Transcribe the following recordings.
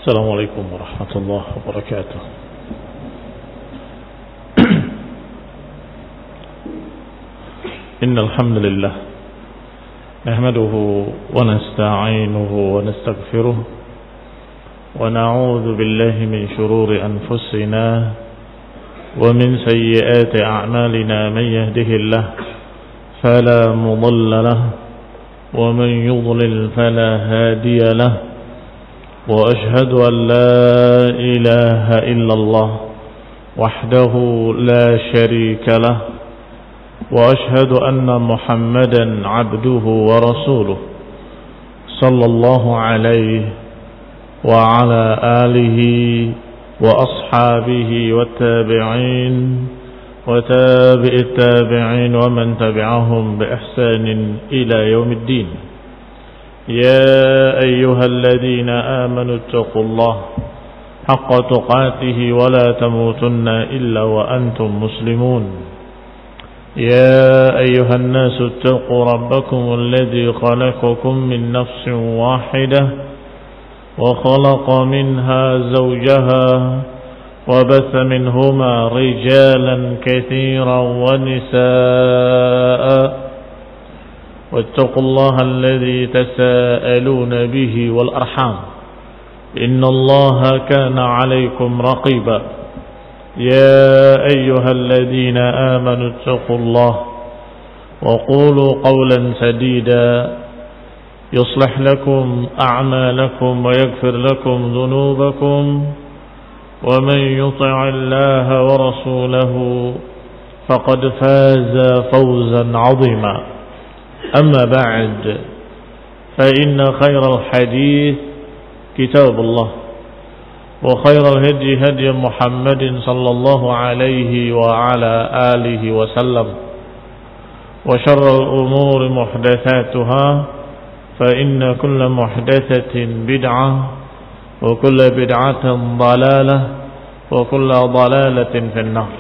السلام عليكم ورحمة الله وبركاته. إن الحمد لله نحمده ونستعينه ونستغفره ونعوذ بالله من شرور أنفسنا ومن سيئات أعمالنا. من يهده الله فلا مضل له ومن يضلل فلا هادي له. وأشهد أن لا إله إلا الله وحده لا شريك له. وأشهد أن محمدا عبده ورسوله صلى الله عليه وعلى آله وأصحابه والتابعين وتابع التابعين ومن تبعهم بإحسان إلى يوم الدين. يا أيها الذين آمنوا اتقوا الله حق تقاته ولا تموتن إلا وأنتم مسلمون. يا أيها الناس اتقوا ربكم الذي خلقكم من نفس واحدة وخلق منها زوجها وبث منهما رجالا كثيرا ونساء. واتقوا الله الذي تساءلون به والأرحام إن الله كان عليكم رقيبا. يا أيها الذين آمنوا اتقوا الله وقولوا قولا سديدا يصلح لكم أعمالكم ويغفر لكم ذنوبكم. ومن يطع الله ورسوله فقد فاز فوزا عظيما. أما بعد فإن خير الحديث كتاب الله وخير الهدي هدي محمد صلى الله عليه وعلى آله وسلم. وشر الأمور محدثاتها فإن كل محدثة بدعة وكل بدعة ضلالة وكل ضلالة في النار.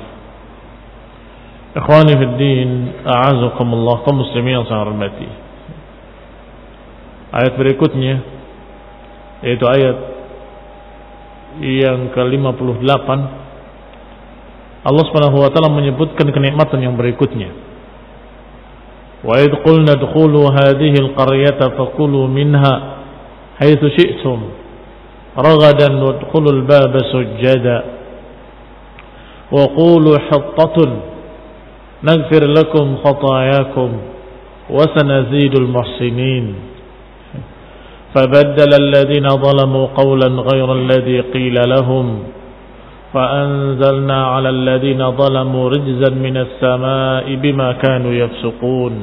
Ikhwani fi din, a'azakumullah, kaum muslimin yang saya hormati. Ayat berikutnya yaitu ayat yang ke-58. Allah Subhanahu wa taala menyebutkan kenikmatan yang berikutnya. Wa idh qulna udkhulu hadhihi al-qaryata fakulu minha haitsu syi'tum ragadan wadkhulul baba sujada wa qulu hattatun naghfir lakum khatayakum wa sanazidul muhsinin. فبدل الذين ظلموا قولا غير الذي قيل لهم فأنزلنا على الذين ظلموا رجزا من السماء بما كانوا يفسقون.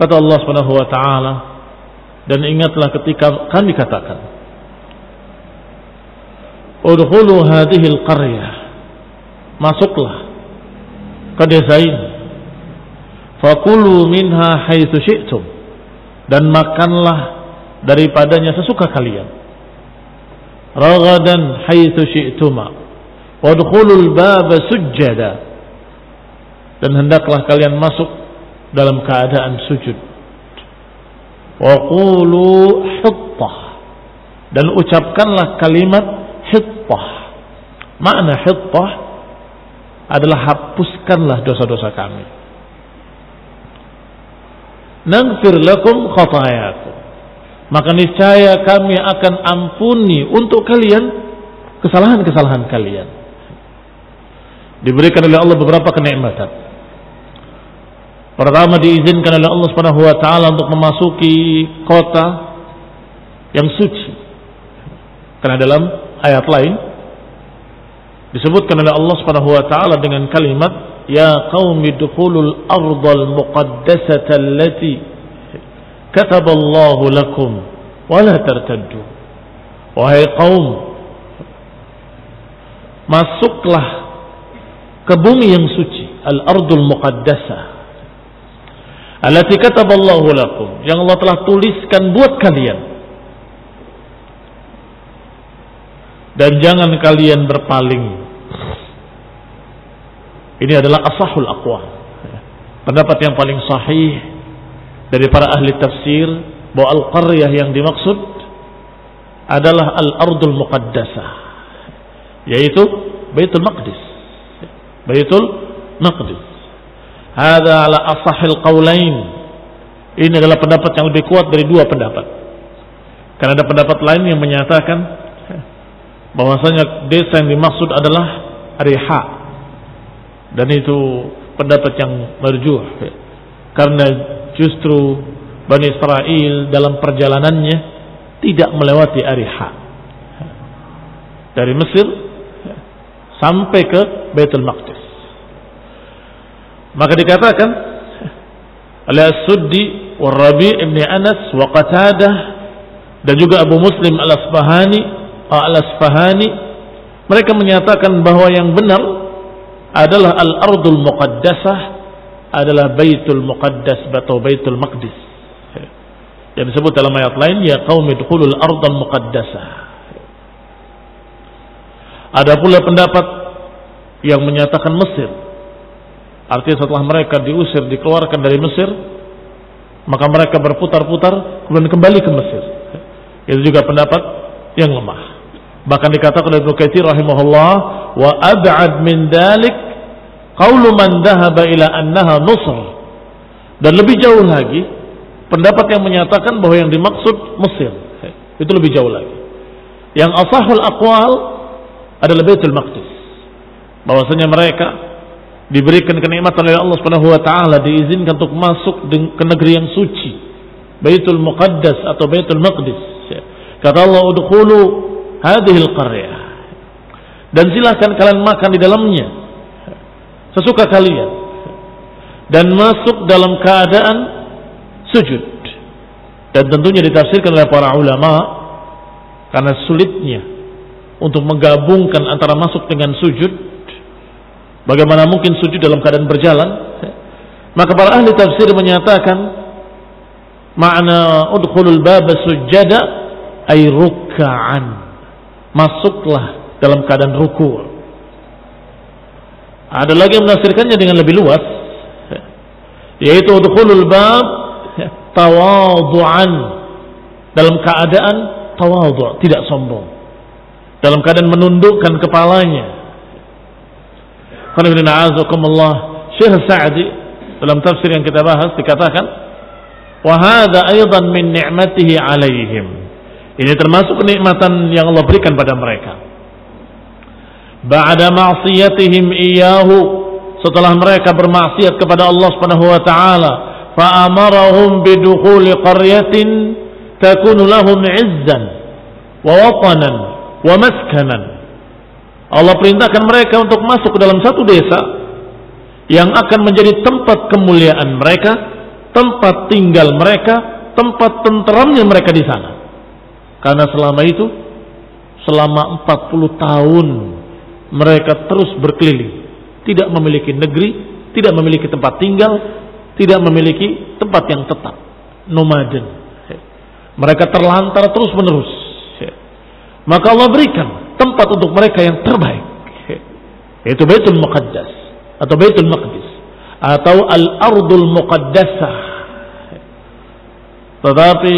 Kata Allah Subhanahu wa taala, dan ingatlah ketika kami katakan, udkhulu hadhil qaryah, masuklah ke desa ini, fakulu minha haitsu syi'tum, dan makanlah daripadanya sesuka kalian, ragadan haitsu syi'tuma wadkhulul baba sujjada, dan hendaklah kalian masuk dalam keadaan sujud. Wa qulu hittah, dan ucapkanlah kalimat hittah. Makna hittah adalah hapuskanlah dosa-dosa kami. Naghfir lakum khatayakum, maka niscaya kami akan ampuni untuk kalian kesalahan-kesalahan kalian. Diberikan oleh Allah beberapa kenikmatan. Pertama, diizinkan oleh Allah Subhanahu wa taala untuk memasuki kota yang suci. Karena dalam ayat lain disebutkan oleh Allah Subhanahu wa taala dengan kalimat ya qaumi dukhulul ardal muqaddasata allati kataballahu lakum wa la tartaddu. Wahai kaum, masuklah ke bumi yang suci, al-ardul muqaddasah allati kataballahu lakum, yang Allah telah tuliskan buat kalian, dan jangan kalian berpaling. Ini adalah asahul aqwal, pendapat yang paling sahih dari para ahli tafsir, bahwa al-qaryah yang dimaksud adalah al-ardul muqaddasah, yaitu Baitul Maqdis. Baitul Maqdis. Hadza ala asahhil qaulain. Ini adalah pendapat yang lebih kuat dari dua pendapat. Karena ada pendapat lain yang menyatakan bahwasanya desa yang dimaksud adalah Ariha. Dan itu pendapat yang marjuh. Karena justru Bani Israel dalam perjalanannya tidak melewati Ariha. Dari Mesir sampai ke Baitul Maqdis. Maka dikatakan oleh As-Suddi wa Rabi' ibn Anas wa Qatadah dan juga Abu Muslim Al-Asfahani, mereka menyatakan bahwa yang benar adalah al-ardul muqaddasah adalah Baitul Muqaddas atau Baitul Maqdis. Yang disebut dalam ayat lain, ya qaumi dukhulul ardal muqaddasah. Ada pula pendapat yang menyatakan Mesir. Artinya setelah mereka diusir, dikeluarkan dari Mesir, maka mereka berputar-putar kemudian kembali ke Mesir. Itu juga pendapat yang lemah. Bahkan dikatakan oleh Ibnu Katsir rahimahullah, wa ab'ad min dalik qaulu man dhahaba ila annaha Nusr. Dan lebih jauh lagi pendapat yang menyatakan bahwa yang dimaksud Mesir. Itu lebih jauh lagi. Yang asahul aqwal adalah Baitul Maqdis. Bahwasanya mereka diberikan kenikmatan oleh Allah Subhanahu wa taala, diizinkan untuk masuk ke negeri yang suci, Baitul Muqaddas atau Baitul Maqdis. Kata Allah, udkhulu hadhil qaryah. Dan silakan kalian makan di dalamnya sesuka kalian dan masuk dalam keadaan sujud. Dan tentunya ditafsirkan oleh para ulama karena sulitnya untuk menggabungkan antara masuk dengan sujud. Bagaimana mungkin sujud dalam keadaan berjalan? Maka para ahli tafsir menyatakan makna udkhulul baba sujada ay ruk'an. Masuklah dalam keadaan ruku'. Ada lagi yang menafsirkannya dengan lebih luas, yaitu udkhulul bab tawadhu'an, dalam keadaan tawadhu', tidak sombong, dalam keadaan menundukkan kepalanya. Syekh Sa'di dalam tafsir yang kita bahas dikatakan, wa hadza aidan min ni'matihi 'alaihim. Ini termasuk kenikmatan yang Allah berikan pada mereka. Ba'da ma'siyatihim iyyahu, setelah mereka bermaksiat kepada Allah Subhanahu wa taala, fa amarahum bidukhuli qaryatin takunu lahum 'izzan wa watanan wa maskanan. Allah perintahkan mereka untuk masuk ke dalam satu desa yang akan menjadi tempat kemuliaan mereka, tempat tinggal mereka, tempat tenteramnya mereka di sana. Karena selama itu, selama 40 tahun mereka terus berkeliling, tidak memiliki negeri, tidak memiliki tempat tinggal, tidak memiliki tempat yang tetap, nomaden. Mereka terlantar terus menerus. Maka Allah berikan tempat untuk mereka yang terbaik, yaitu Baitul Muqaddas atau Baitul Maqdis atau Al-Ardul Muqaddasah. Tetapi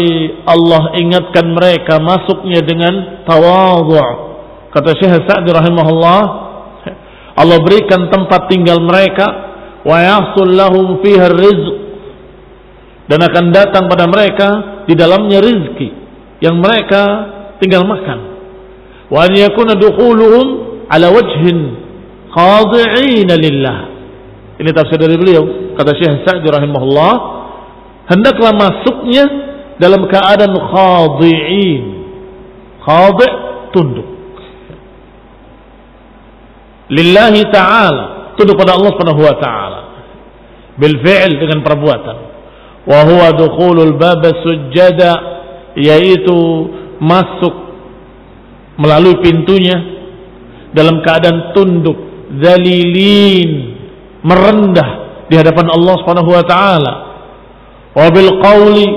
Allah ingatkan mereka masuknya dengan tawadhu'. Kata Syekh Sa'di rahimahullah, Allah berikan tempat tinggal mereka, wa yahsul lahum fiha rizq, dan akan datang pada mereka di dalamnya rizki yang mereka tinggal makan. Wa an yakuna dukhuluhum ala wajhin khadi'ina lillah. Ini tafsir dari beliau, kata Syekh Sa'di rahimahullah, hendaklah masuknya dalam keadaan khadi'in. Khadi' tunduk lillahi ta'ala, tunduk pada Allah Subhanahu wa ta'ala, bil fi'l, dengan perbuatan. Wa huwa dukhulul bab sujada, yaitu masuk melalui pintunya dalam keadaan tunduk, dzalilin, merendah di hadapan Allah Subhanahu wa taala. Wa bil qauli,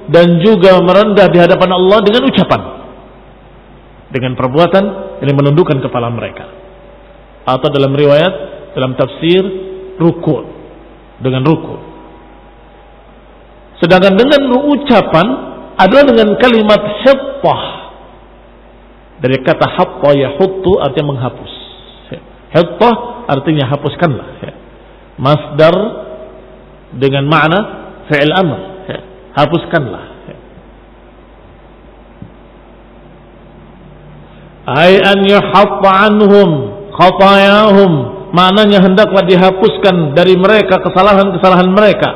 dan juga merendah di hadapan Allah dengan ucapan, dengan perbuatan yang menundukkan kepala mereka. Atau dalam riwayat, dalam tafsir, ruku', dengan ruku'. Sedangkan dengan ucapan adalah dengan kalimat hittah, Dari kata hatta yahuttu artinya menghapus. Hatta artinya hapuskanlah. Masdar dengan makna fi'il amr. Hapuskanlah. Ay an yuhatta anhum khatayahum, maknanya hendaklah dihapuskan dari mereka kesalahan-kesalahan mereka.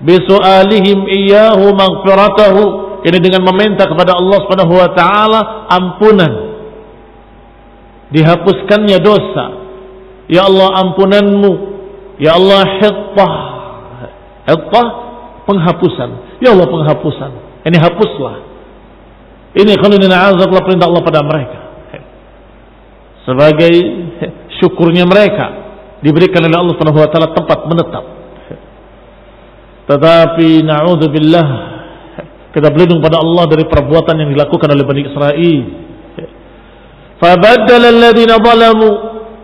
Bisu'alihim iyyahu maghfiratahu, ini dengan meminta kepada Allah Subhanahu wa taala ampunan. Dihapuskannya dosa. Ya Allah ampunanmu. Ya Allah hittah. Hittah penghapusan. Ya Allah penghapusan. Ini hapuslah. Ini khalilina azzakallah perintah Allah pada mereka. Sebagai syukurnya mereka diberikan oleh Allah Subhanahu wa taala tempat menetap. Tetapi na'udzubillah, kita berlindung pada Allah dari perbuatan yang dilakukan oleh Bani Israel. Fabaddala alladziina zalamu,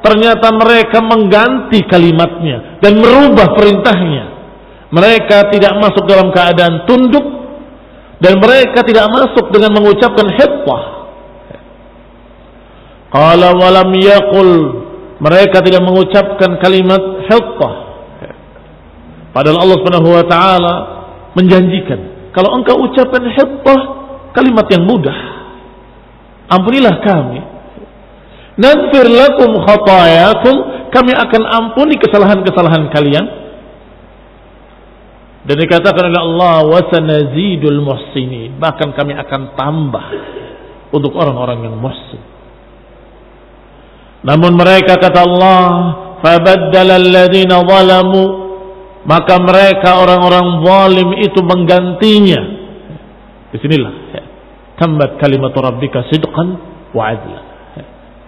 ternyata mereka mengganti kalimatnya dan merubah perintahnya. Mereka tidak masuk dalam keadaan tunduk dan mereka tidak masuk dengan mengucapkan hittah. Qala wa lam yaqul, mereka tidak mengucapkan kalimat hittah. Padahal Allah Subhanahu wa taala menjanjikan, kalau engkau ucapkan hittah, kalimat yang mudah, ampunilah kami. Naghfir lakum khatayakum, kami akan ampuni kesalahan-kesalahan kalian. Dan dikatakan oleh Allah, wa sanazidul muhsinin, bahkan kami akan tambah untuk orang-orang yang muhsin. Namun mereka, kata Allah, fabaddala alladziina zalamu, maka mereka orang-orang zalim itu menggantinya. Disinilah tammat kalimatu rabbika sidqan wa adla.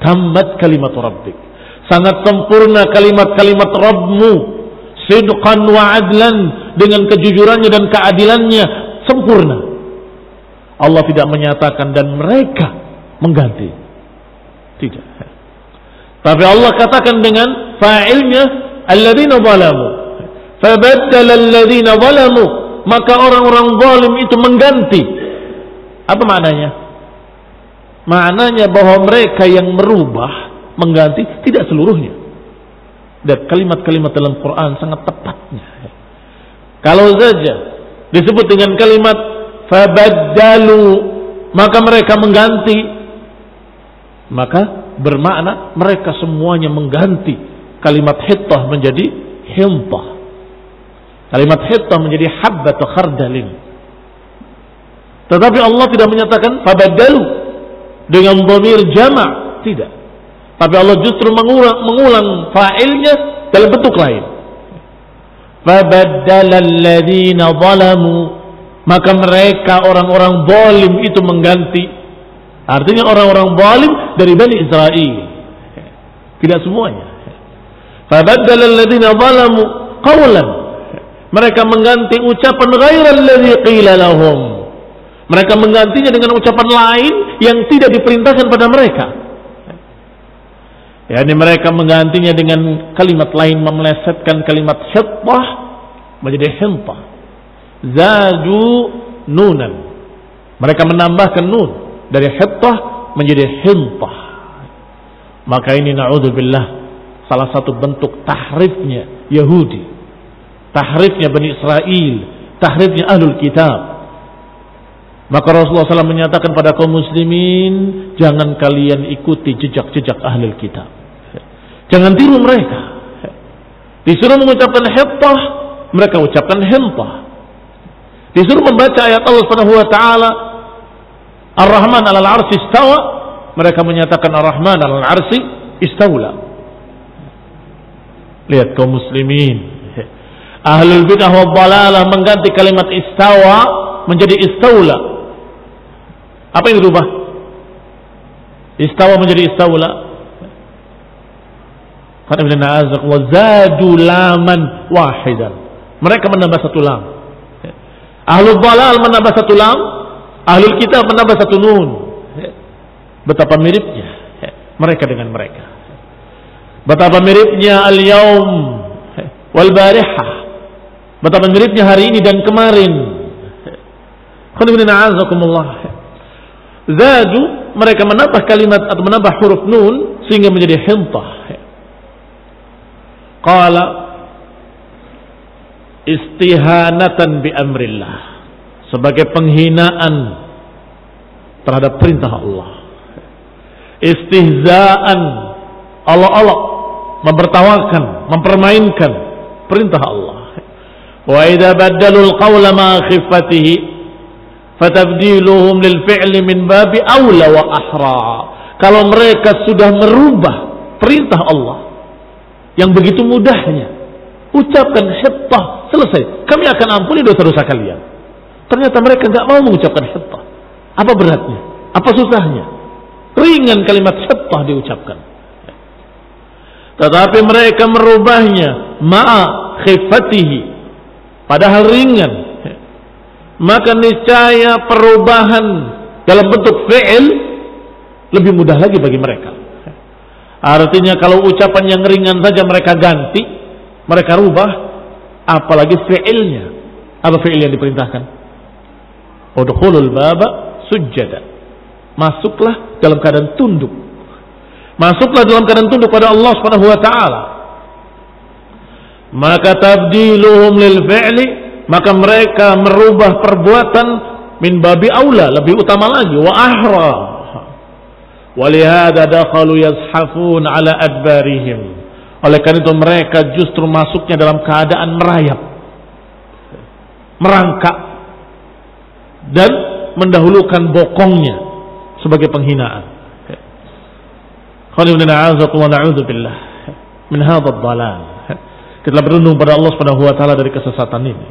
Tammat kalimatu rabbik, sangat sempurna kalimat-kalimat Rabbmu, sidqan wa adlan, dengan kejujurannya dan keadilannya sempurna. Allah tidak menyatakan dan mereka mengganti, tidak. Tapi Allah katakan dengan fa'ilnya alladzina zalamu, fabaddala alladzina zalamu, maka orang-orang zalim itu mengganti. Apa maknanya? Maknanya bahwa mereka yang merubah, mengganti, tidak seluruhnya. Dan kalimat-kalimat dalam Quran sangat tepatnya. Kalau saja disebut dengan kalimat fabaddalu, maka mereka mengganti, maka bermakna mereka semuanya mengganti kalimat hittah menjadi hintah, kalimat hittah menjadi habbat khardalin. Tetapi Allah tidak menyatakan fabaddalu dengan dhamir jama', tidak. Tapi Allah justru mengulang fa'ilnya dalam bentuk lain. Fabaddala alladziina zalamu, maka mereka orang-orang zalim itu mengganti. Artinya orang-orang zalim dari Bani Israel, tidak semuanya. Fabaddala alladziina zalamu qawlan, mereka mengganti ucapan ghairal ladzi qila lahum, mereka menggantinya dengan ucapan lain yang tidak diperintahkan pada mereka. Yani mereka menggantinya dengan kalimat lain, memelesetkan kalimat hittah menjadi hintah. Zadu nunan, mereka menambahkan nun dari hittah menjadi hintah. Maka ini na'udzubillah salah satu bentuk tahrifnya Yahudi, tahrifnya Bani Israel, tahrifnya Ahlul Kitab. Maka Rasulullah SAW menyatakan pada kaum muslimin, jangan kalian ikuti jejak-jejak Ahlul Kitab, jangan tiru mereka. Disuruh mengucapkan hittah, mereka ucapkan hintah. Disuruh membaca ayat Allah Subhanahu wa taala Ar-Rahman 'alal 'arsy istawa, mereka menyatakan Ar-Rahman 'alal 'arsy istaula. Lihat kaum muslimin, Ahlul bidah wa dhalalah mengganti kalimat istawa menjadi istaula. Apa yang dirubah? Istawa menjadi istaula. Wa zadu laman wahidan, mereka menambah satu lam. Ahlul dhalal menambah satu lam, Ahlul Kitab menambah satu nun. Betapa miripnya mereka dengan mereka. Betapa miripnya al-yaum wal barihah, betapa miripnya hari ini dan kemarin. Zadu mereka menambah kalimat atau menambah huruf nun sehingga menjadi hintah. Qala istihanatan bi amrillah, sebagai penghinaan terhadap perintah Allah. Istihzaan, Allah-Allah, mempertawakan, mempermainkan perintah Allah. Wa idza baddalul qawla ma khiffatihi fatabdiluhum lil fi'li min babi aula wa ahra. Kalau mereka sudah merubah perintah Allah yang begitu mudahnya, ucapkan hittah, selesai, kami akan ampuni dosa-dosa kalian. Ternyata mereka enggak mau mengucapkan hittah. Apa beratnya? Apa susahnya? Ringan kalimat hittah diucapkan. Tetapi mereka merubahnya ma'a khifatihi, padahal ringan. Maka niscaya perubahan dalam bentuk fi'il lebih mudah lagi bagi mereka. Artinya kalau ucapan yang ringan saja mereka ganti, mereka rubah, apalagi fi'ilnya. Apa fi'il yang diperintahkan? Udkhulul baba sujjada, masuklah dalam keadaan tunduk. Masuklah dalam keadaan tunduk pada Allah Subhanahu wa taala. Maka tabdiluhum lil fi'li, maka mereka merubah perbuatan min babi aula, lebih utama lagi, wa ahra. Walihada dakhalu yazhafun ala adbarihim. Oleh karena itu mereka justru masuknya dalam keadaan merayap, merangkak, dan mendahulukan bokongnya sebagai penghinaan. Na'udzubillah min hadzal dhalal. Kita berlindung pada Allah Subhanahu wa taala dari kesesatan ini.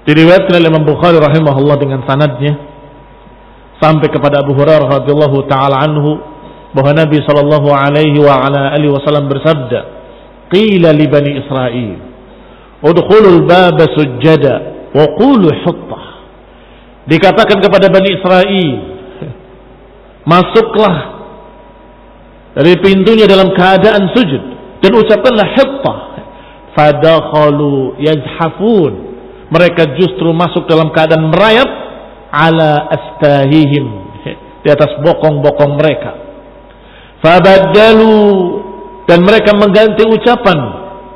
Diriwayatkan oleh Imam Bukhari rahimahullah dengan sanadnya sampai kepada Abu Hurairah radhiyallahu taala anhu bahwa Nabi sallallahu alaihi wa ala alihi wasallam bersabda, "Qila li bani Israil, udkhulul baba sujjada wa qulu hittah." Dikatakan kepada Bani Israel, masuklah dari pintunya dalam keadaan sujud dan ucapkanlah hittah. Fadakhalu yazhafun, mereka justru masuk dalam keadaan merayap ala astahihim, di atas bokong-bokong mereka. Fabaddalu, dan mereka mengganti ucapan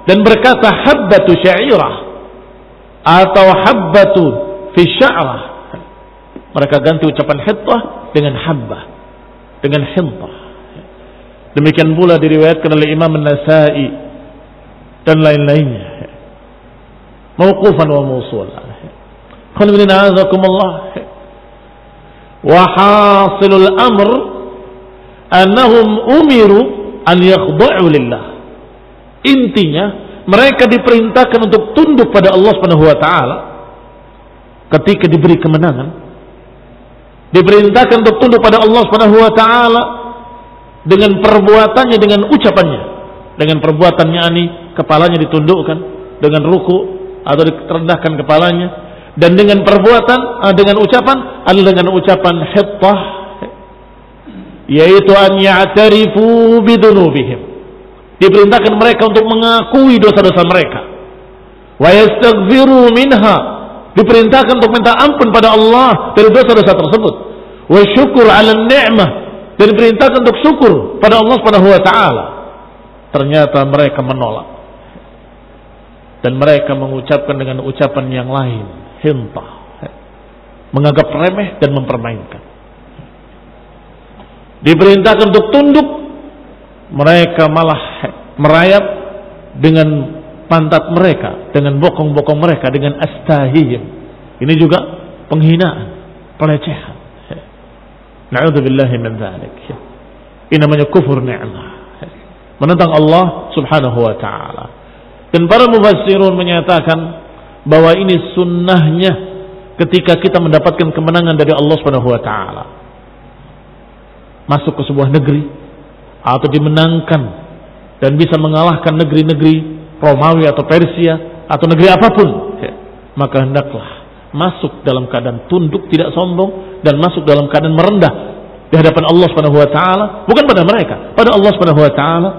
dan berkata habbatu syairah atau habbatu fi sya'rah. Mereka ganti ucapan hittah dengan habbah, dengan hintah. Demikian pula diriwayatkan oleh Imam An-Nasa'i dan lain-lainnya, mauqufan wa mawsulan. Qul inna a'udzukumullah. Wa hasilul amr annahum umiru an yakhda'u lillah. Intinya mereka diperintahkan untuk tunduk pada Allah Subhanahu wa taala ketika diberi kemenangan. Diperintahkan untuk tunduk pada Allah Subhanahu wa taala dengan perbuatannya, dengan ucapannya. Dengan perbuatannya ini kepalanya ditundukkan dengan ruku atau direndahkan kepalanya, dan dengan perbuatan dengan ucapan adalah dengan ucapan hittah, yaitu an ya'tarifu bidunubihim. Diperintahkan mereka untuk mengakui dosa-dosa mereka. Wa yastaghfiru minha, diperintahkan untuk minta ampun pada Allah dari dosa-dosa tersebut. Wa syukur 'ala ni'mah, dan diperintahkan untuk syukur pada Allah Subhanahu wa taala. Ternyata mereka menolak dan mereka mengucapkan dengan ucapan yang lain, hintah, menganggap remeh dan mempermainkan. Diperintahkan untuk tunduk, mereka malah merayap dengan pantat mereka, dengan bokong-bokong mereka, dengan astahihim. Ini juga penghinaan, pelecehan. Na'udzubillahi min dzalik. Ini namanya kufur ni'mah, menentang Allah Subhanahu wa taala. Dan para mufassirun menyatakan bahwa ini sunnahnya ketika kita mendapatkan kemenangan dari Allah Subhanahu wa taala. Masuk ke sebuah negeri atau dimenangkan dan bisa mengalahkan negeri-negeri Romawi atau Persia atau negeri apapun, maka hendaklah masuk dalam keadaan tunduk, tidak sombong, dan masuk dalam keadaan merendah di hadapan Allah Subhanahu wa taala, bukan pada mereka, pada Allah Subhanahu wa taala,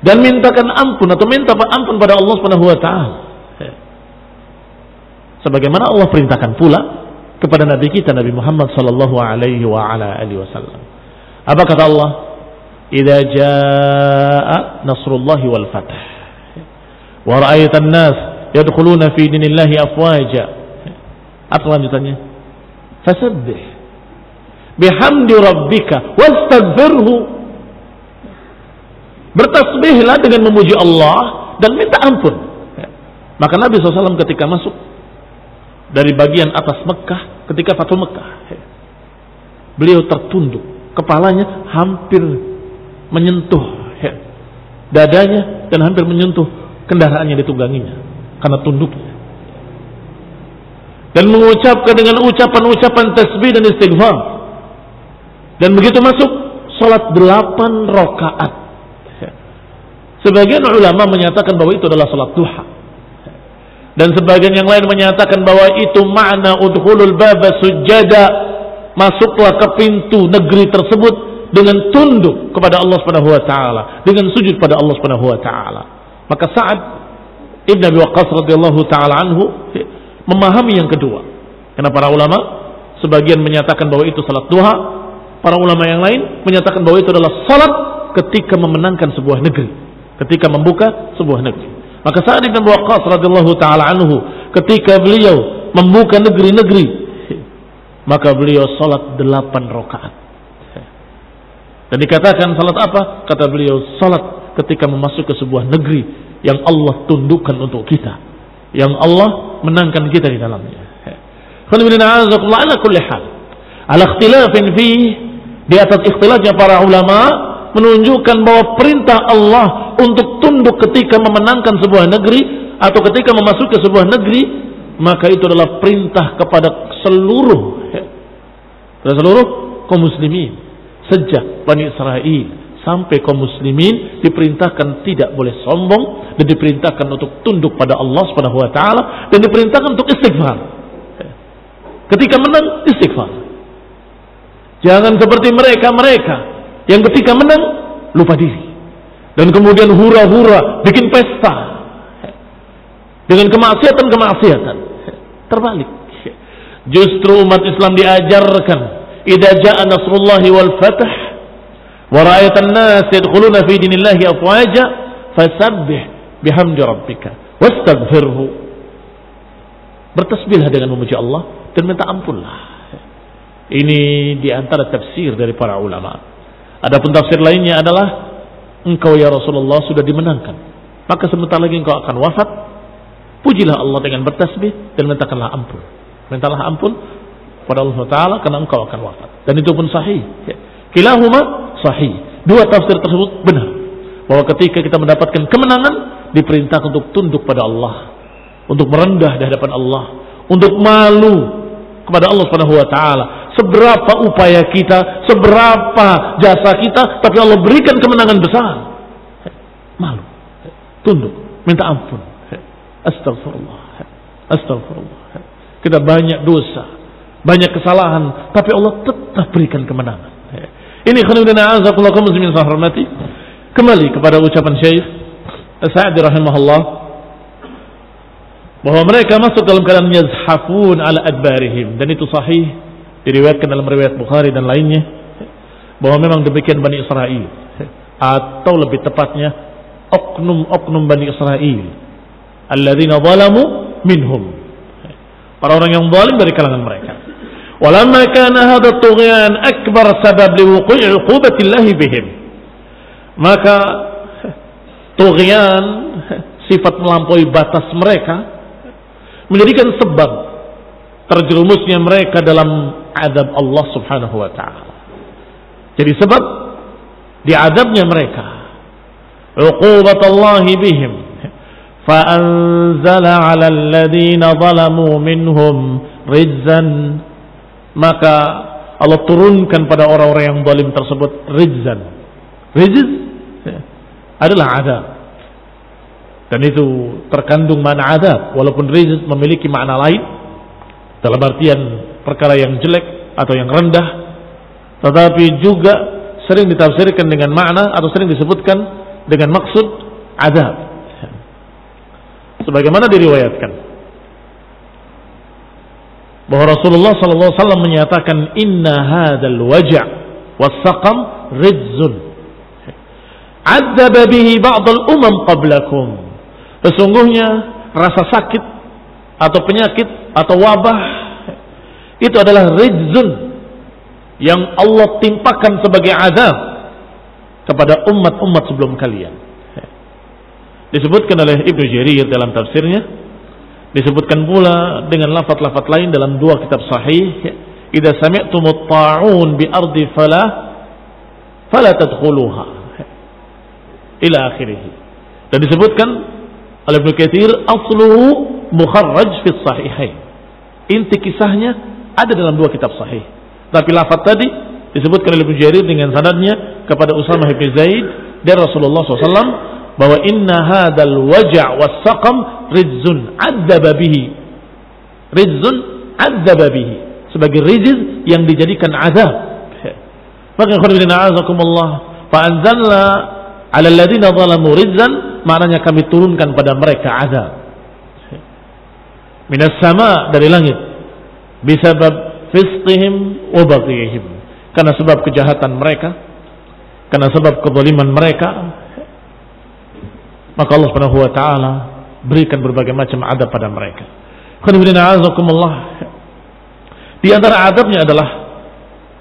dan mintakan ampun atau minta ampun pada Allah Subhanahu wa taala. Sebagaimana Allah perintahkan pula kepada nabi kita Nabi Muhammad sallallahu alaihi wa ala alihi wasallam. Apa kata Allah? Idza jaa nasrullahi wal fath wa ra'aitan nas yadkhuluna fi dinillahi afwaja. Apa lanjutannya? Fasabbih bihamdi rabbika wastaghfirhu. Bertasbihlah dengan memuji Allah dan minta ampun. Maka Nabi SAW ketika masuk dari bagian atas Mekah, ketika Fathul Mekah, beliau tertunduk, kepalanya hampir menyentuh dadanya dan hampir menyentuh kendaraan yang ditungganginya karena tunduknya. Dan mengucapkan dengan ucapan-ucapan tasbih dan istighfar. Dan begitu masuk salat 8 rakaat. Sebagian ulama menyatakan bahwa itu adalah salat duha. Dan sebagian yang lain menyatakan bahwa itu makna udkhulul baba sujada, masuklah ke pintu negeri tersebut dengan tunduk kepada Allah Subhanahu wa taala, dengan sujud pada Allah Subhanahu wa taala. Maka Sa'ad Ibn Abi Waqqas radhiyallahu taala anhu memahami yang kedua. Karena para ulama sebagian menyatakan bahwa itu salat duha, para ulama yang lain menyatakan bahwa itu adalah salat ketika memenangkan sebuah negeri, ketika membuka sebuah negeri. Maka Sa'ad bin Abi Waqqas radhiyallahu taala anhu ketika beliau membuka negeri-negeri, maka beliau salat 8 rakaat. Dan dikatakan salat apa? Kata beliau, salat ketika memasuki sebuah negeri yang Allah tundukkan untuk kita, yang Allah menangkan kita di dalamnya. Ala kulli hal, ala ikhtilafin fihi, di atas ikhtilafnya para ulama menunjukkan bahwa perintah Allah untuk tunduk ketika memenangkan sebuah negeri atau ketika memasuki sebuah negeri, maka itu adalah perintah kepada seluruh kaum muslimin, sejak Bani Israel sampai kaum muslimin diperintahkan tidak boleh sombong dan diperintahkan untuk tunduk pada Allah Subhanahu wa taala dan diperintahkan untuk istighfar. Ketika menang istighfar. Jangan seperti mereka yang ketika menang lupa diri dan kemudian hura-hura bikin pesta dengan kemaksiatan. Terbalik. Justru umat Islam diajarkan, idza jaa nasrullahi wal fath wa ra'aitan nas yadkhuluna fi dinillahi afwaja fasabbih bihamdi rabbika wastaghfirhu. Bertasbihlah dengan memuji Allah dan minta ampunlah. Ini diantara tafsir dari para ulama. Adapun tafsir lainnya adalah, engkau ya Rasulullah sudah dimenangkan, maka sebentar lagi engkau akan wafat. Pujilah Allah dengan bertasbih dan mintakanlah ampun. Mintalah ampun pada Allah Taala karena engkau akan wafat. Dan itu pun sahih. Kilahuma sahih. Dua tafsir tersebut benar. Bahwa ketika kita mendapatkan kemenangan, diperintahkan untuk tunduk pada Allah, untuk merendah di hadapan Allah, untuk malu kepada Allah Subhanahu wa taala. Seberapa upaya kita, seberapa jasa kita, tapi Allah berikan kemenangan besar. Malu, tunduk, minta ampun. Astagfirullah. Kita banyak dosa, banyak kesalahan, tapi Allah tetap berikan kemenangan. Ini khairuddin a'azakullah kaum muslimin yang hormati. Kembali kepada ucapan Syekh Sa'di rahimahullah, bahwa mereka masuk dalam keadaan yazhafun ala adbarihim, dan itu sahih, diriwayatkan dalam riwayat Bukhari dan lainnya, bahwa memang demikian Bani Israel, atau lebih tepatnya oknum-oknum Bani Israel, alladzina zalamu minhum, orang-orang yang zalim dari kalangan mereka. Walamma kana hadha tughyan akbar sabab liwuqu'i 'uqubatillahi bihim, maka tughyan, sifat melampaui batas mereka, menjadikan sebab terjerumusnya mereka dalam azab Allah Subhanahu wa taala. Jadi sebab diazabnya mereka, uqubatallahi bihim, fa anzala 'alal ladzina zalamu minhum rijzan, maka Allah turunkan pada orang-orang yang zalim tersebut rijzan. Rijz adalah azab, dan itu terkandung makna azab, walaupun rijz memiliki makna lain dalam artian perkara yang jelek atau yang rendah, tetapi juga sering ditafsirkan dengan makna atau sering disebutkan dengan maksud azab. Sebagaimana diriwayatkan bahwa Rasulullah SAW menyatakan, inna hadzal waja' was-saqam rijzun adzaba bihi ba'dal umam qablakum. Sesungguhnya rasa sakit atau penyakit atau wabah itu adalah rijzun yang Allah timpakan sebagai azab kepada umat-umat sebelum kalian. Disebutkan oleh Ibnu Jarir dalam tafsirnya, disebutkan pula dengan lafaz-lafaz lain dalam dua kitab sahih, idza sami'tumut ta'un bi ardi fala tadkhuluha ila akhirih. Dan disebutkan oleh Ibnu Katsir asluhu mukharraj fi sahihain. Inti kisahnya ada dalam dua kitab sahih. Tapi lafaz tadi disebutkan oleh Ibnu Jarir dengan sanadnya kepada Usamah bin Zaid dari Rasulullah SAW bahwa inna hadzal waja' was-saqam rijzun adzaba bihi. Rijzun adzaba bihi, sebagai rijz yang dijadikan azab. Maka khairin a'azakumullah fa anzalna 'ala alladziina zalamu rijzan, maknanya kami turunkan pada mereka azab. Minas sama, dari langit, bisabab fisqihim wa baghihim, karena sebab kejahatan mereka, karena sebab kezaliman mereka, maka Allah Subhanahu wa taala berikan berbagai macam adab pada mereka. Di antara adabnya adalah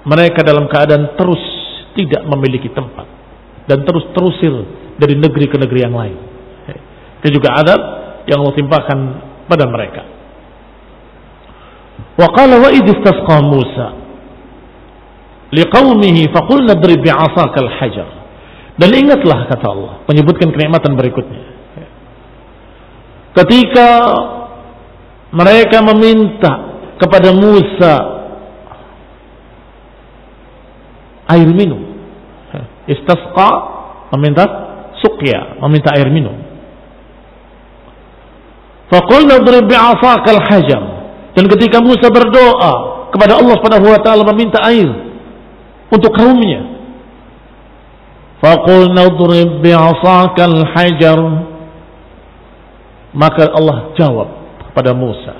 mereka dalam keadaan terus tidak memiliki tempat dan terus terusir dari negeri ke negeri yang lain. Itu juga adab yang Allah timpakan pada mereka. Wa qala wa idh istasqa Musa liqaumihi faqulna idrib bi'asaka al-hajar. Dan ingatlah, kata Allah, menyebutkan kenikmatan berikutnya. Ketika mereka meminta kepada Musa air minum. Istasqa, meminta suqya, meminta air minum. Faqulna idrib bi'asaka al-hajar. Dan ketika Musa berdoa kepada Allah Subhanahu wa taala meminta air untuk kaumnya, faqulna idrib bi'asaka al-hajar, maka Allah jawab kepada Musa,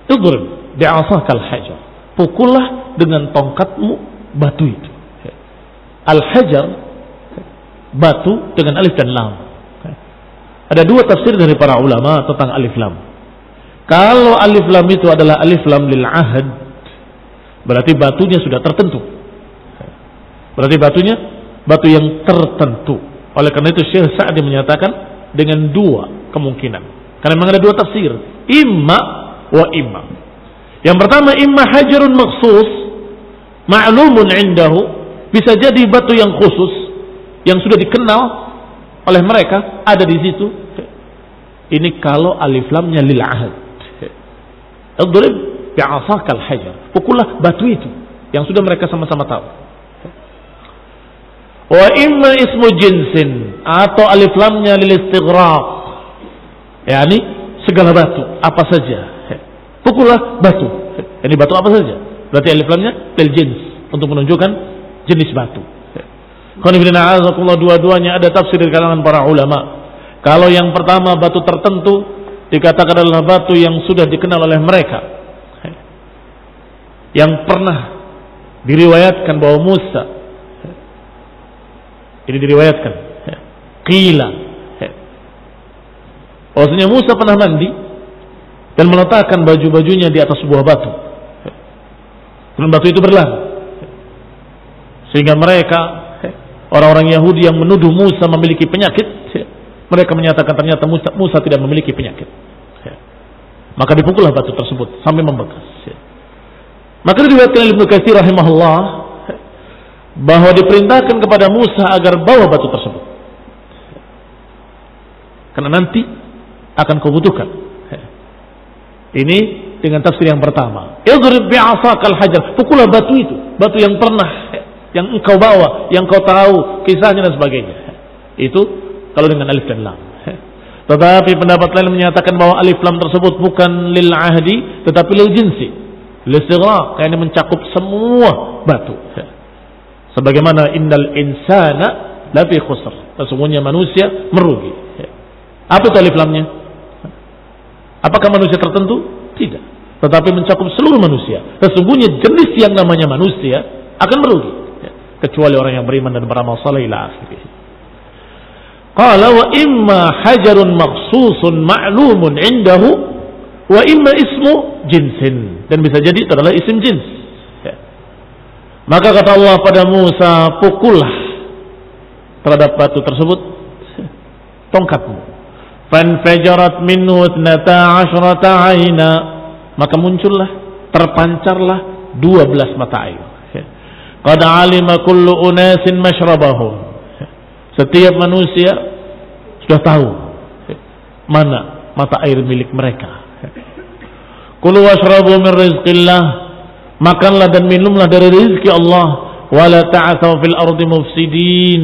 idrib bi'asaka al-hajar, pukullah dengan tongkatmu batu itu. Al-hajar, batu dengan alif dan lam. Ada dua tafsir dari para ulama tentang alif lam. Kalau alif lam itu adalah alif lam lil ahad, berarti batunya sudah tertentu. Berarti batunya batu yang tertentu. Oleh karena itu Syekh Sa'di menyatakan dengan dua kemungkinan. Karena memang ada dua tafsir, imma wa imma. Yang pertama, imma hajarun makhsus ma'lumun indahu, bisa jadi batu yang khusus yang sudah dikenal oleh mereka ada di situ. Ini kalau alif lamnya lil ahad. Idrib bi'asaka al-hajar, pukullah batu itu yang sudah mereka sama-sama tahu. Wa imma ismu jinsin, atau alif lamnya lil istighraq, yakni segala batu apa saja, pukullah batu. Ini batu apa saja, berarti alif lamnya lil jins, untuk menunjukkan jenis batu. Dua-duanya ada tafsir di kalangan para ulama. Kalau yang pertama batu tertentu dikatakan adalah batu yang sudah dikenal oleh mereka, yang pernah diriwayatkan bahwa Musa, ini diriwayatkan qila, bahwasanya Musa pernah mandi dan meletakkan baju-bajunya di atas sebuah batu, dan batu itu berlalu, sehingga mereka, orang-orang Yahudi yang menuduh Musa memiliki penyakit, mereka menyatakan ternyata Musa tidak memiliki penyakit. Maka dipukullah batu tersebut sampai membekas. Maka diriwayatkan oleh Ibnu Katsir rahimahullah bahwa diperintahkan kepada Musa agar bawa batu tersebut, karena nanti akan kau butuhkan. Ini dengan tafsir yang pertama. Idrib bi'asakal hajar, pukullah batu itu, batu yang pernah, yang engkau bawa, yang kau tahu kisahnya dan sebagainya. Itu kalau dengan alif dan lam. Tetapi pendapat lain menyatakan bahwa alif lam tersebut bukan lil ahdi, tetapi lil jinsi, lil istighraq, yang mencakup semua batu. Sebagaimana innal insana lafi khusr, sesungguhnya manusia merugi. Apa itu alif lamnya? Apakah manusia tertentu? Tidak. Tetapi mencakup seluruh manusia. Sesungguhnya jenis yang namanya manusia akan merugi. kecuali orang yang beriman dan beramal saleh ila akhirih. Qala wa imma hajarun makhsusun ma'lumun indahu wa imma ismu jinsin, dan bisa jadi itu adalah isim jins. Maka kata Allah pada Musa, pukullah terhadap batu tersebut tongkatmu. Fanfajarat minhu 12 aina, maka muncullah, terpancarlah 12 mata air. Qad alima kullu unasin mashrabahum, setiap manusia sudah tahu mana mata air milik mereka. Kulu washrabu min rizqillah, makanlah dan minumlah dari rezeki Allah. Wala ta'athaw fil ardi mufsidin,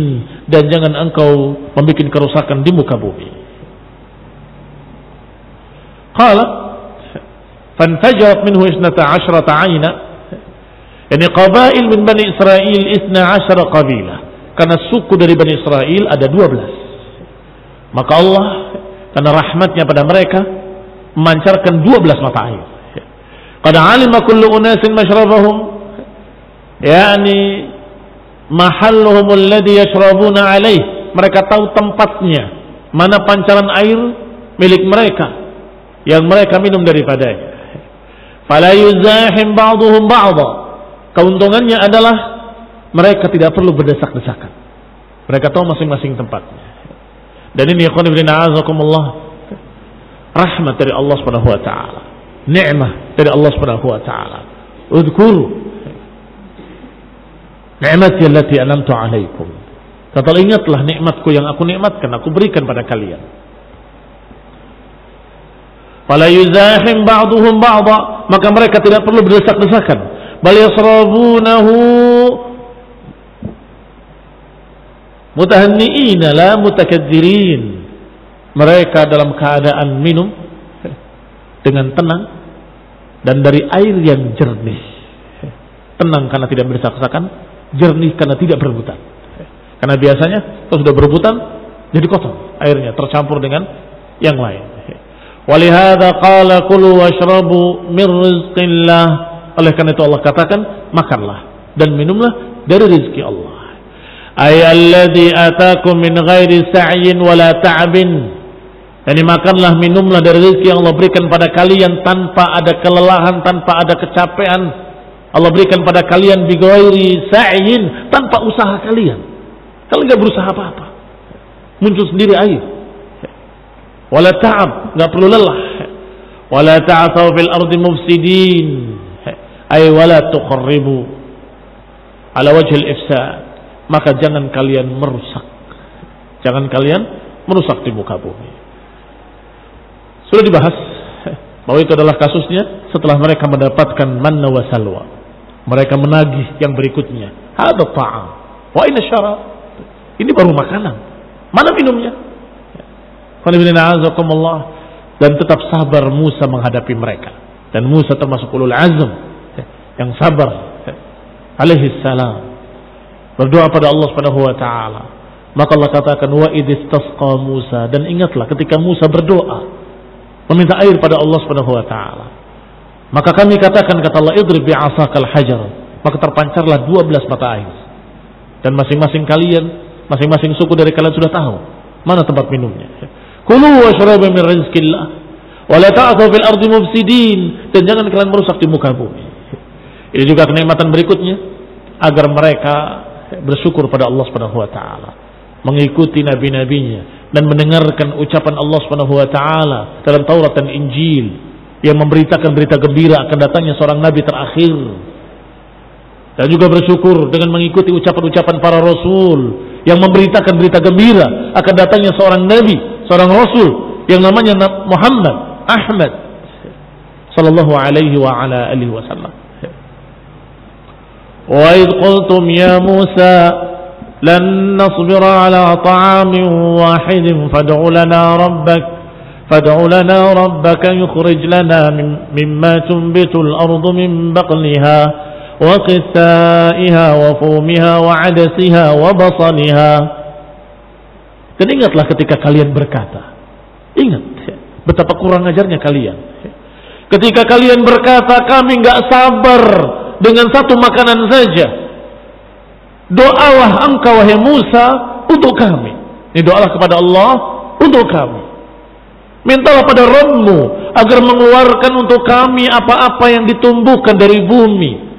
dan jangan engkau membuat kerusakan di muka bumi. Qala fanfajarat minhu 12 aina, yani qabail min Bani Israel 12 qabilah, karena suku dari Bani Israel ada 12. Maka Allah karena rahmatnya pada mereka memancarkan 12 mata air. Qad alima kullu unasin mashrabahum, yani mahalluhum alladhi yashrabuna alaih, mereka tahu tempatnya, mana pancaran air milik mereka yang mereka minum daripadanya. Fala yuzahim ba'duhum ba'dha, keuntungannya adalah mereka tidak perlu berdesak-desakan, mereka tahu masing-masing tempatnya. Dan ini ikhwan fillah azakumullah, rahmat dari Allah Subhanahu wa taala, nikmah dari Allah Subhanahu wa taala. Udhkuru ni'mati allati an'amtu 'alaikum, kata ingatlah nikmatku yang aku nikmatkan, aku berikan pada kalian. Fala yuzahim ba'duhum ba'dha, maka mereka tidak perlu berdesak-desakan. Bal yasrabunahu mutahanni'ina la mutakadzirin, mereka dalam keadaan minum dengan tenang dan dari air yang jernih. Tenang karena tidak berdesak-desakan, jernih karena tidak berebutan. Karena biasanya kalau sudah berebutan jadi kotor, airnya tercampur dengan yang lain. Walihada qala kulu washrabu min rizqillah, oleh karena itu Allah katakan makanlah dan minumlah dari rezeki Allah. Ay alladhi atakum min ghairi sa'yin wala ta'bin, yani makanlah minumlah dari rezeki yang Allah berikan pada kalian tanpa ada kelelahan, tanpa ada kecapean. Allah berikan pada kalian bi ghairi sa'yin, tanpa usaha kalian. Kalian enggak berusaha apa-apa, muncul sendiri air. Wala ta'ab, enggak perlu lelah. Wala ta'thaw fil ardi mufsidin, ay wala tuqarribu ala wajhi al-ifsad, maka jangan kalian merusak, jangan kalian merusak di muka bumi. Sudah dibahas bahwa itu adalah kasusnya setelah mereka mendapatkan manna wa salwa, mereka menagih yang berikutnya, hadza ta'am wa inna syarab, ini baru makanan, mana minumnya? Dan tetap sabar Musa menghadapi mereka, dan Musa termasuk ulul azm yang sabar alaihi salam, berdoa pada Allah Subhanahu wa taala. Maka Allah katakan wa idistasqa Musa, dan ingatlah ketika Musa berdoa meminta air pada Allah Subhanahu wa taala, maka kami katakan, kata Allah, idrib bi'asakal hajar, maka terpancarlah 12 mata air, dan masing-masing kalian, masing-masing suku dari kalian sudah tahu mana tempat minumnya. Kulu washrabu min rizqillah wa la ta'thaw fil ardi mufsidin, dan jangan kalian merusak di muka bumi. Ini juga kenikmatan berikutnya agar mereka bersyukur pada Allah Subhanahu wa taala, mengikuti nabi-nabinya dan mendengarkan ucapan Allah Subhanahu wa taala dalam Taurat dan Injil yang memberitakan berita gembira akan datangnya seorang nabi terakhir, dan juga bersyukur dengan mengikuti ucapan-ucapan para rasul yang memberitakan berita gembira akan datangnya seorang nabi, seorang rasul yang namanya Muhammad Ahmad sallallahu alaihi wa ala alihi wasallam. Wa idh qultum ya Musa lan nasbira ala ta'amin wahidin fad'u lana rabbaka yukhrij lana mimma tunbitul ardu min baqliha wa qithaiha wa fumiha wa 'adasiha wa basaliha. Dan ingatlah ketika kalian berkata, ingat betapa kurang ajarnya kalian ketika kalian berkata, kami enggak sabar dengan satu makanan saja, Doalah engkau wahai Musa untuk kami. Ini doalah kepada Allah untuk kami. Mintalah pada Rabb-Mu agar mengeluarkan untuk kami apa-apa yang ditumbuhkan dari bumi.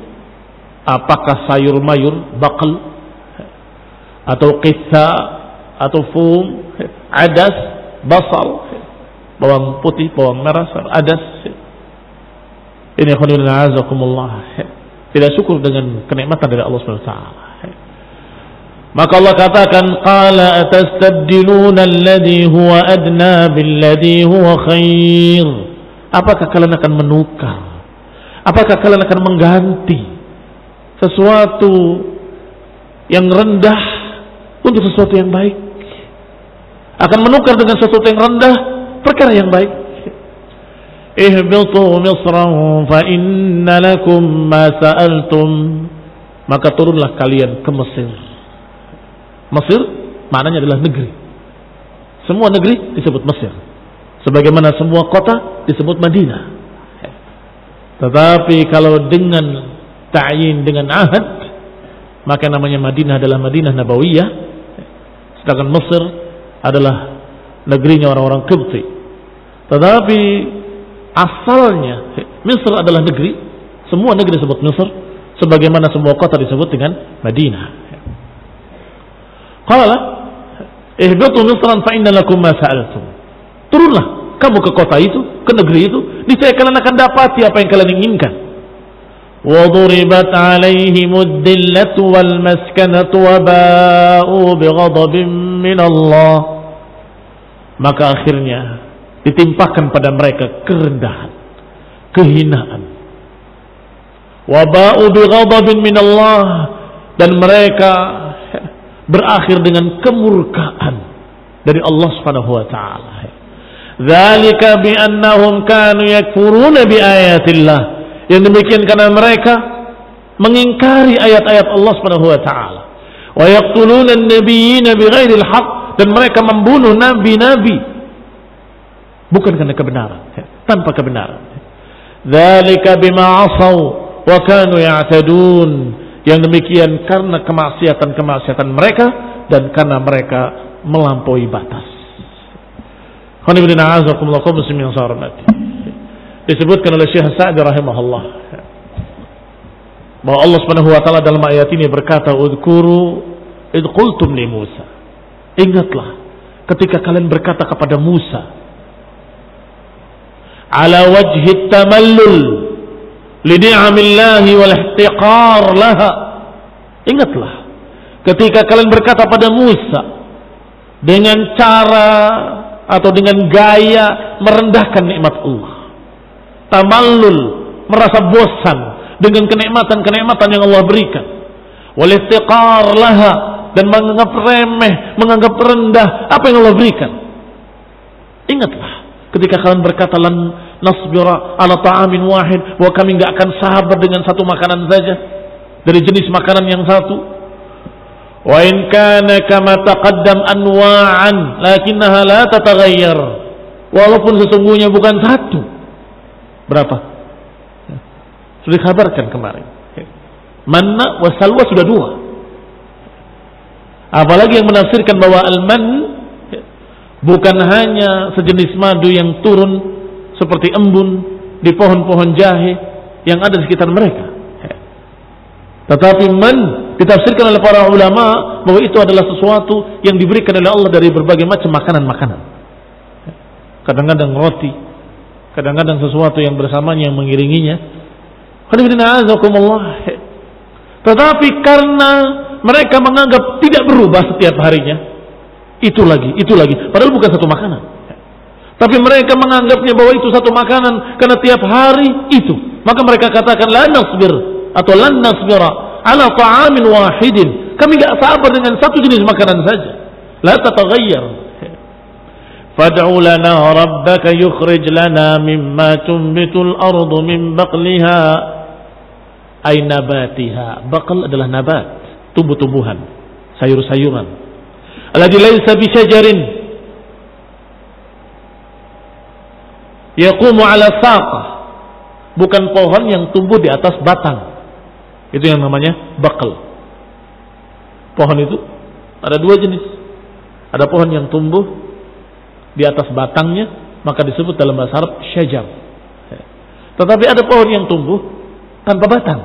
Apakah sayur mayur, baql, atau qitha, atau fum, adas, basal, bawang putih, bawang merah, adas. Ini khonibun a'azakumullah. Tidak syukur dengan kenikmatan dari Allah Subhanahu wa taala. Maka Allah katakan, qala atastabdiluna alladhi huwa adna billadhi huwa khair. Apakah kalian akan menukar? Apakah kalian akan mengganti sesuatu yang rendah untuk sesuatu yang baik? Akan menukar dengan sesuatu yang rendah perkara yang baik. Ihbitu misran fa inna lakum ma sa'altum. Maka turunlah kalian ke Mesir. Mesir maknanya adalah negeri. Semua negeri disebut Mesir, sebagaimana semua kota disebut Madinah. Tetapi kalau dengan ta'yin, dengan ahad, maka namanya Madinah adalah Madinah Nabawiyah, sedangkan Mesir adalah negerinya orang-orang Qibti. Tetapi asalnya Mesir adalah negeri. Semua negeri disebut Mesir, sebagaimana semua kota disebut dengan Madinah. Qala ihbitu misran fa inna lakum ma sa'altum. Turunlah kamu ke kota itu, ke negeri itu, niscaya kalian akan dapati apa yang kalian inginkan. Wa duribat 'alaihimud dillatu wal maskanatu wa ba'u bighadabin min Allah. Maka akhirnya ditimpakan pada mereka kerendahan, kehinaan. Wa ba'u bighadabin min Allah, dan mereka berakhir dengan kemurkaan dari Allah Subhanahu wa taala. Dzalika bi annahum kanu yakfuruna bi ayatillah. Yang demikian karena mereka mengingkari ayat-ayat Allah Subhanahu wa taala. Wa yaqtuluna an-nabiyina bighairil haqq, dan mereka membunuh nabi-nabi bukan karena kebenaran, tanpa kebenaran. Dzalika bima 'asaw wa kanu ya'tadun. Yang demikian karena kemaksiatan mereka dan karena mereka melampaui batas. Disebutkan oleh Syekh Sa'di rahimahullah bahwa Allah Subhanahu wa taala dalam ayat ini berkata, "Udhkuru id qultum li Musa." Ingatlah ketika kalian berkata kepada Musa, ala wajhi tamallul lidi'amillahi wal ihtiqar laha. Ingatlah ketika kalian berkata pada Musa dengan cara atau dengan gaya merendahkan nikmat Allah, tamallul, merasa bosan dengan kenikmatan-kenikmatan yang Allah berikan, wal ihtiqar laha, dan menganggap remeh, menganggap rendah apa yang Allah berikan. Ingatlah ketika kalian berkata lan nasbira ala ta'amin wahid, bahwa kami enggak akan sabar dengan satu makanan saja dari jenis makanan yang satu. Wa in kana kama taqaddam anwa'an lakinnaha la tataghayyar. Walaupun sesungguhnya bukan satu. Berapa? Sudah dikabarkan kemarin. Manna wa salwa sudah dua. Apalagi yang menafsirkan bahwa al-man bukan hanya sejenis madu yang turun seperti embun di pohon-pohon jahe yang ada di sekitar mereka, tetapi man ditafsirkan oleh para ulama bahwa itu adalah sesuatu yang diberikan oleh Allah dari berbagai macam makanan-makanan. Kadang-kadang roti, kadang-kadang sesuatu yang bersamanya yang mengiringinya. Tetapi karena mereka menganggap tidak berubah setiap harinya, itu lagi, padahal bukan satu makanan. Tapi mereka menganggapnya bahwa itu satu makanan karena tiap hari itu. Maka mereka katakan la nasbir atau lan nasbira ala ta'amin wahidin. Kami enggak sabar dengan satu jenis makanan saja. La tataghayyar. Fad'u lana rabbaka yukhrij lana mimma tunbitul ardu min baqliha ay nabatiha. Baql adalah nabat, tumbuh-tumbuhan, sayur-sayuran. Alladzi laysa bi syajarin yaqumu ala saqah, bukan pohon yang tumbuh di atas batang. Itu yang namanya baql. Pohon itu ada dua jenis. Ada pohon yang tumbuh di atas batangnya, maka disebut dalam bahasa Arab syajar. Tetapi ada pohon yang tumbuh tanpa batang,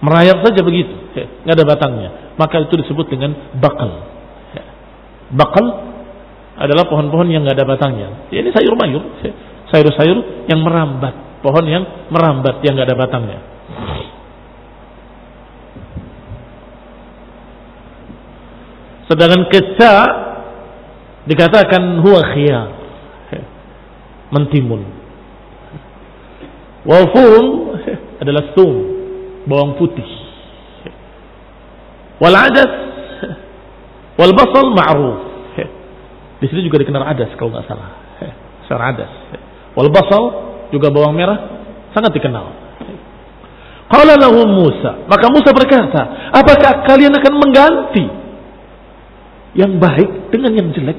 merayap saja begitu, nggak ada batangnya, maka itu disebut dengan bakal. Bakal adalah pohon-pohon yang nggak ada batangnya. Ini sayur mayur, sayur-sayur yang merambat, pohon yang merambat yang nggak ada batangnya. Sedangkan keca dikatakan huwa khiyar, mentimun. Wafum adalah sum, bawang putih. Wal adas, wal basal ma'ruf. Di sini juga dikenal adas kalau nggak salah. Secara adas. Wal basal juga bawang merah sangat dikenal. Qala lahum Musa, maka Musa berkata, apakah kalian akan mengganti yang baik dengan yang jelek?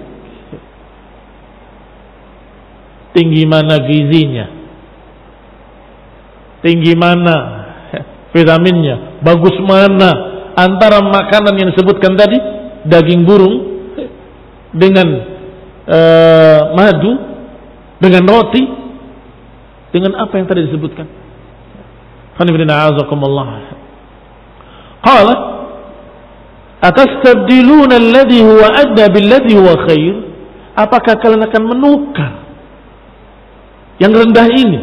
Tinggi mana gizinya, tinggi mana vitaminnya, bagus mana antara makanan yang disebutkan tadi, daging burung dengan madu, dengan roti, dengan apa yang tadi disebutkan. Qala atastabdiluna alladhi huwa adna billadhi huwa khair? Apakah kalian akan menukar yang rendah ini,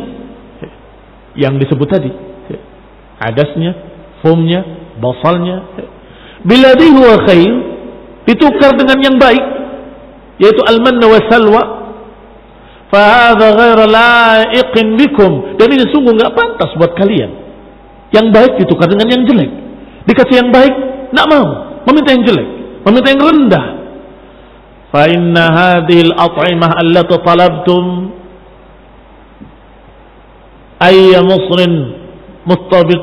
yang disebut tadi, adasnya, fumnya, basalnya, billadhi huwa khair, ditukar dengan yang baik, yaitu al-manna wa salwa, fahadha ghaira la'iqin bikum, dan ini sungguh nggak pantas buat kalian. Yang baik ditukar dengan yang jelek. Dikasih yang baik, nggak mau, meminta yang jelek, meminta yang rendah. Fa inna hadhil at'imah allati talabtum ayya musrin mustabid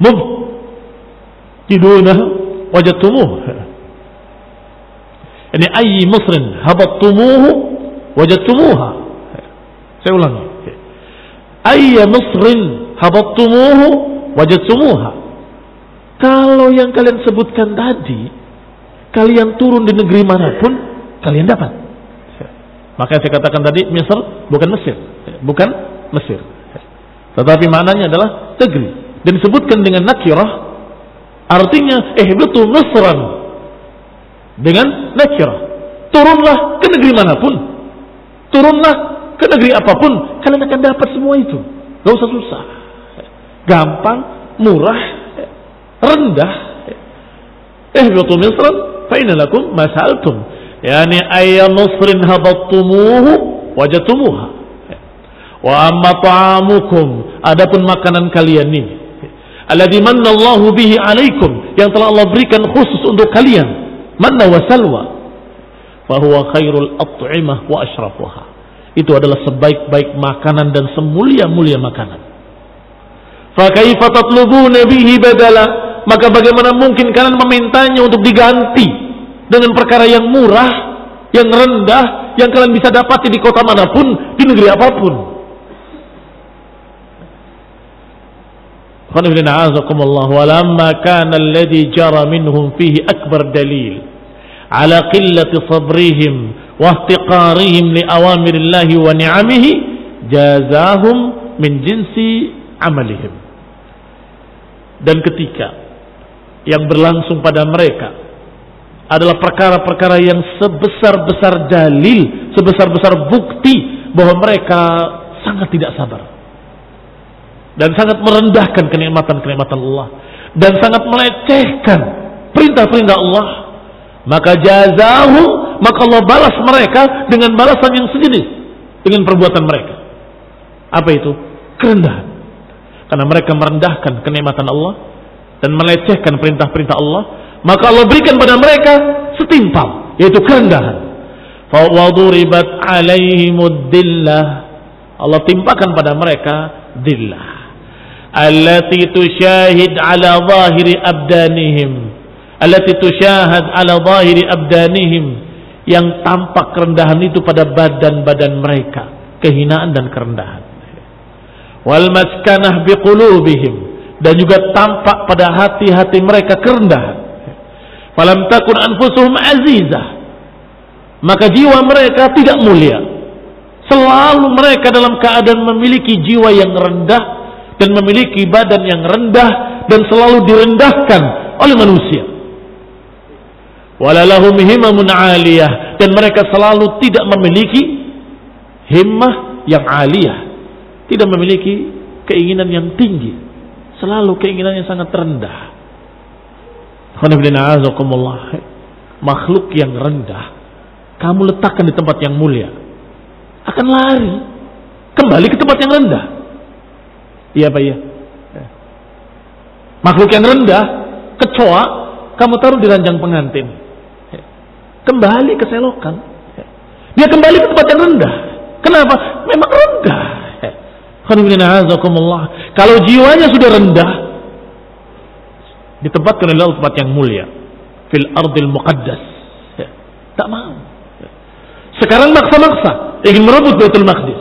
mubtiduna wajadtumuh. Ini ayyi musrin habattumuhu wajadtumuha. Saya ulangi. Ayya musrin habattumuhu wajadtumuha. Kalau yang kalian sebutkan tadi, kalian turun di negeri manapun, kalian dapat. Maka saya katakan tadi, Mesir bukan Mesir, bukan Mesir. Tetapi maknanya adalah negeri. Dan disebutkan dengan nakirah, artinya ihbitu Misran dengan nakirah. Turunlah ke negeri manapun, turunlah ke negeri apapun, kalian akan dapat semua itu. Gak usah susah, gampang, murah, rendah. Ihbitu Misran fa inna lakum ma sa'altum, yani ayya musrin habattumuhu wajadtumuha. Wa amma ta'amukum, adapun makanan kalian ini, alladzi manna Allahu bihi alaikum, yang telah Allah berikan khusus untuk kalian, manna wa salwa, fa huwa khairul at'imah wa ashrafuha. Itu adalah sebaik-baik makanan dan semulia-mulia makanan. Fa kaifa tatlubuna bihi badala, maka bagaimana mungkin kalian memintanya untuk diganti dengan perkara yang murah, yang rendah, yang kalian bisa dapati di kota manapun, di negeri apapun. Walamma kana alladhi jara minhum fihi akbar dalil ala qillati sabrihim wa ihtiqarihim li awamirillahi wa ni'amihi jazahum min jinsi amalihim. Dan ketika yang berlangsung pada mereka adalah perkara-perkara yang sebesar-besar dalil, sebesar-besar bukti bahwa mereka sangat tidak sabar dan sangat merendahkan kenikmatan-kenikmatan Allah dan sangat melecehkan perintah-perintah Allah, maka jazahu, maka Allah balas mereka dengan balasan yang sejenis dengan perbuatan mereka. Apa itu? Kerendahan. Karena mereka merendahkan kenikmatan Allah dan melecehkan perintah-perintah Allah, maka Allah berikan pada mereka setimpal, yaitu kerendahan. Fa waduribat alaihimud dillah, Allah timpakan pada mereka dillah, allati tusyahid ala zahiri abdanihim, allati tusyahad ala zahiri abdanihim, yang tampak kerendahan itu pada badan-badan mereka, kehinaan dan kerendahan. Wal maskanah biqulubihim, dan juga tampak pada hati-hati mereka kerendahan. Falam takun anfusuhum azizah, maka jiwa mereka tidak mulia. Selalu mereka dalam keadaan memiliki jiwa yang rendah dan memiliki badan yang rendah dan selalu direndahkan oleh manusia. Walalahum himamun aliyah, dan mereka selalu tidak memiliki himmah yang aliyah, tidak memiliki keinginan yang tinggi, selalu keinginan yang sangat rendah. Makhluk yang rendah kamu letakkan di tempat yang mulia akan lari kembali ke tempat yang rendah. Iya Pak ya. Makhluk yang rendah, kecoa, kamu taruh di ranjang pengantin, kembali ke selokan. Dia kembali ke tempat yang rendah. Kenapa? Memang rendah. Kalau jiwanya sudah rendah, ditempatkan oleh Allah tempat yang mulia, fil ardil muqaddas. Tak mau. Sekarang maksa-maksa ingin merebut Baitul Maqdis.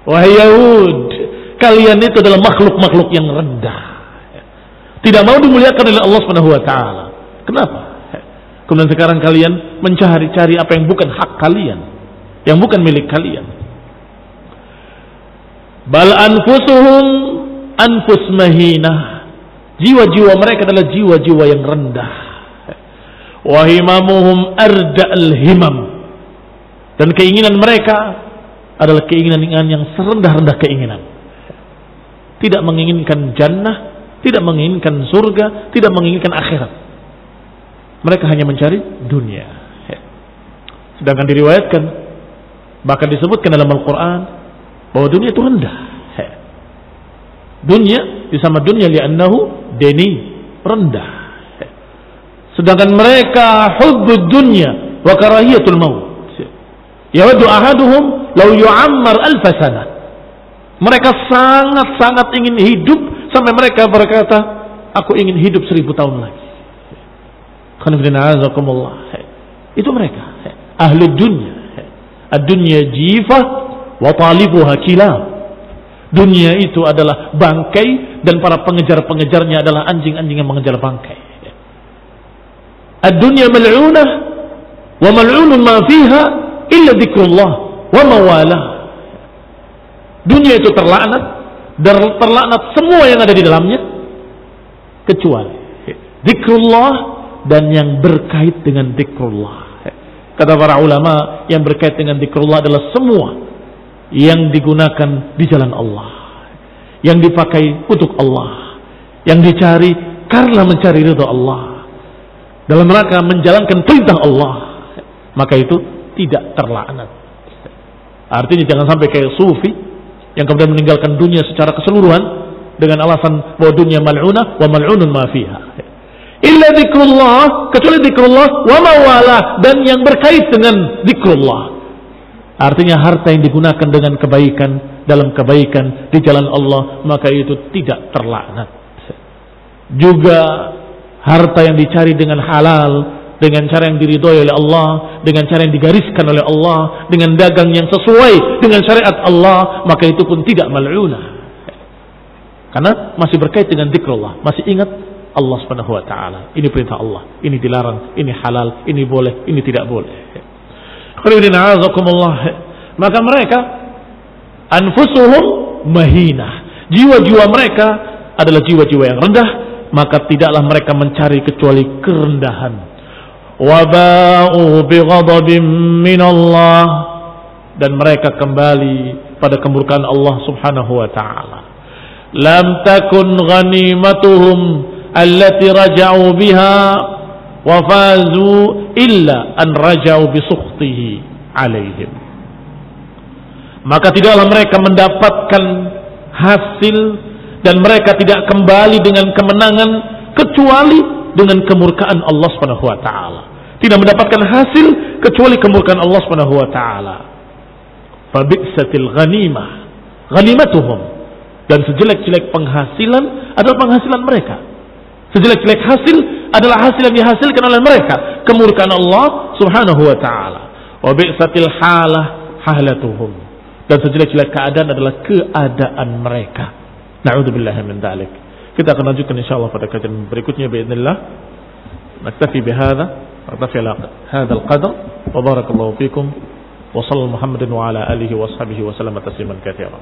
Wahai Yahud, kalian itu adalah makhluk-makhluk yang rendah, tidak mau dimuliakan oleh Allah Subhanahu wa taala. Kenapa? Kemudian sekarang kalian mencari-cari apa yang bukan hak kalian, yang bukan milik kalian. Bal anfusuhum anfus mahinah. Jiwa-jiwa mereka adalah jiwa-jiwa yang rendah. Wa himamuhum arda'al himam. Dan keinginan mereka adalah keinginan yang serendah-rendah keinginan. Tidak menginginkan jannah, tidak menginginkan surga, tidak menginginkan akhirat. Mereka hanya mencari dunia. Sedangkan diriwayatkan, bahkan disebutkan dalam Al-Quran, bahwa dunia itu rendah. Dunia disama dunia li'annahu deni, rendah. Sedangkan mereka hubbud dunya wa karahiyatul maut. Yawaddu ahaduhum law yu'ammar alf sanah. Mereka sangat-sangat ingin hidup sampai mereka berkata, aku ingin hidup 1000 tahun lagi. Itu mereka ahli dunya. Ad-dunya jifah wa talibuha kilab. Dunia itu adalah bangkai dan para pengejar-pengejarnya adalah anjing-anjing yang mengejar bangkai. Ad-dunya mal'unah wa mal'unun ma fiha illa dzikrullah wa mawalah. Dunia itu terlaknat dan terlaknat semua yang ada di dalamnya kecuali dzikrullah dan yang berkait dengan dzikrullah. Kata para ulama, yang berkait dengan dzikrullah adalah semua yang digunakan di jalan Allah, yang dipakai untuk Allah, yang dicari karena mencari ridha Allah, dalam rangka menjalankan perintah Allah, maka itu tidak terlaknat. Artinya jangan sampai kayak sufi yang kemudian meninggalkan dunia secara keseluruhan dengan alasan bahwa dunia mal'unah wa mal'unun ma fiha. Illa dzikrullah, kecuali dzikrullah wa mawalah, dan yang berkait dengan dzikrullah. Artinya harta yang digunakan dengan kebaikan, dalam kebaikan di jalan Allah, maka itu tidak terlaknat. Juga harta yang dicari dengan halal, dengan cara yang diridhoi oleh Allah, dengan cara yang digariskan oleh Allah, dengan dagang yang sesuai dengan syariat Allah, maka itu pun tidak mal'unah. Karena masih berkait dengan dzikrullah, masih ingat Allah Subhanahu wa taala. Ini perintah Allah, ini dilarang, ini halal, ini boleh, ini tidak boleh. Maka mereka anfusuhum mahinah, jiwa-jiwa mereka adalah jiwa-jiwa yang rendah, maka tidaklah mereka mencari kecuali kerendahan. Waba'u bighadabin minallah, dan mereka kembali pada kemurkaan Allah Subhanahu wa taala. Lam takun ghanimatuhum allati raja'u biha wa fazu illa an raja'u bi sukhtihi alaihim. Maka tidaklah mereka mendapatkan hasil dan mereka tidak kembali dengan kemenangan kecuali dengan kemurkaan Allah Subhanahu wa taala. Tidak mendapatkan hasil kecuali kemurkaan Allah Subhanahu wa taala. Fa bi'satil ghanimah ghanimatuhum, dan sejelek-jelek penghasilan adalah penghasilan mereka. Sejelek-jelek hasil adalah hasil yang dihasilkan oleh mereka, kemurkaan Allah Subhanahu wa taala. Wa bi'satil halah halatuhum, dan sejelek-jelek keadaan adalah keadaan mereka. Na'udzubillahi min dzalik. Kita akan lanjutkan insyaallah pada kajian berikutnya باذنillah. Naktafi bihadza, naktafi ala hadzal qadar, wa barakallahu fikum wa sallallahu Muhammadin wa ala alihi wa sahbihi wa sallama tasliman katsiran.